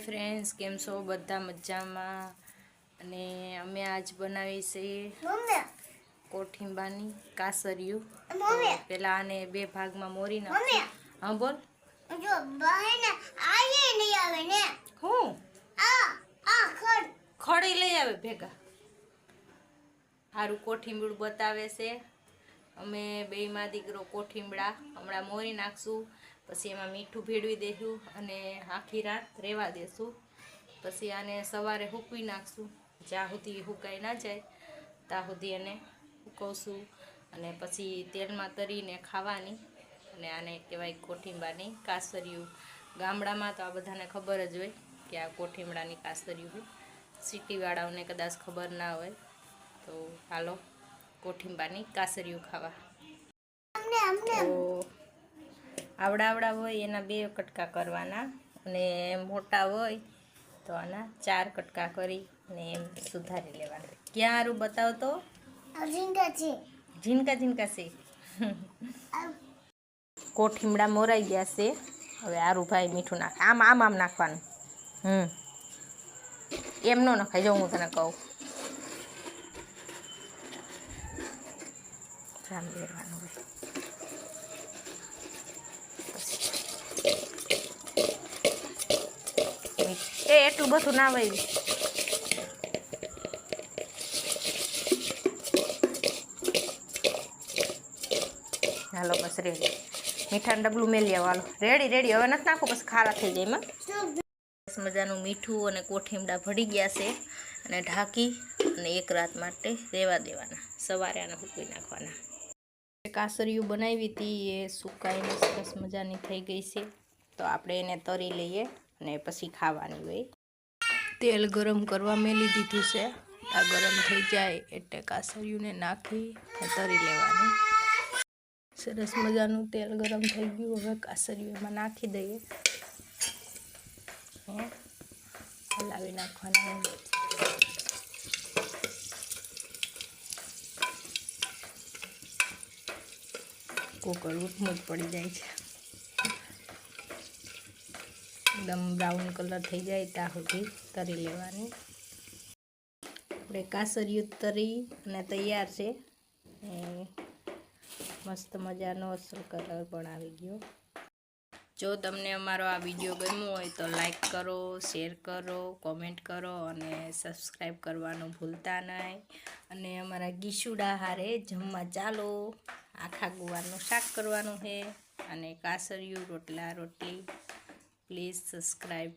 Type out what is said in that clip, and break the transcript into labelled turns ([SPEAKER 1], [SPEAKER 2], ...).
[SPEAKER 1] friends કેમ છો બધા મજામાં અને અમે આજ બનાવી છે કોઠીંબાની કાસરિયું પેલા આને બે ભાગમાં મોરી નાખો હા બોલ
[SPEAKER 2] જો બહેને આયે નહીં આવે ને
[SPEAKER 1] હું
[SPEAKER 2] આ
[SPEAKER 1] ખડી લઈ આવે ભેગા હારું કોઠીંબડું બતાવે છે અમે બેયમાં દીકરો કોઠીંબડા હમણાં મોરી નાખશું પછી એમાં મીઠું ભેળવી દેશું અને આખી રાત રહેવા દેશું પછી આને સવારે સૂકવી નાખશું જ્યાં સુધી સુકાઈ ના જાય ત્યાં સુધી એને સૂકવશું અને પછી તેલમાં તરીને ખાવાની અને આને કહેવાય કોઠીંબાની કાસરિયું ગામડામાં તો આ બધાને ખબર જ હોય કે આ કોઠીંબડાની કાસરિયું હોય સિટીવાળાઓને કદાચ ખબર ના હોય તો હાલો કોઠીંબાની કાસરિયું ખાવા તો આવડા હોય એના 2 કટકા કરવાના અને મોટા હોય તો આના 4 કટકા કરી અને એમ સુધારી લેવાના ક્યાં હારું બતાવતો ઝીણકા છે કોઠીંબડા મોરાઈ ગયા છે હવે આરુભાઈ મીઠું નાખે આમ નાખવાનું એમ ન નખાય જો હું તને કહું આમ લેવાનું હોય એટલું બધું ના હોય હાલો બસ રેડી મીઠાનું ડબલું મેલી આવો હાલો રેડી હવે નથી નાખો પછી ખારા થઈ જાય એમાં બસ મજાનું મીઠું અને કોઠીંબડા ભળી ગયા છે અને ઢાંકી અને 1 રાત માટે રહેવા દેવાના સવારે આને સૂકવી નાખવાના કાસરિયું બનાવી હતી એ સુકાઈને સરસ મજાની થઈ ગઈ છે તો આપણે એને તરી લઈએ અને પછી ખાવાની હોય તેલ ગરમ કરવા મેલી દીધું છે આ ગરમ થઈ જાય એટલે કાસરિયુંને નાખી અને તરી લેવાની સરસ મજાનું તેલ ગરમ થઈ ગયું હવે કાસરિયું એમાં નાખી દઈએ હલાવી નાખવાના કુકર ઉઠમું જ પડી જાય છે એકદમ બ્રાઉન કલર થઈ જાય ત્યાં સુધી તરી લેવાની આપણે કાસરિયું તરી અને તૈયાર છે મસ્ત મજાનો અસલ કલર પણ આવી ગયો જો તમને અમારો આ વિડીયો ગમ્યો હોય તો લાઈક કરો શેર કરો કોમેન્ટ કરો અને સબસ્ક્રાઈબ કરવાનું ભૂલતા નહીં અને અમારા ગીશુડા હારે જમવા ચાલો આખા ગુવારનું શાક કરવાનું છે અને કાસરિયું રોટલી પ્લીઝ સબસ્ક્રાઈબ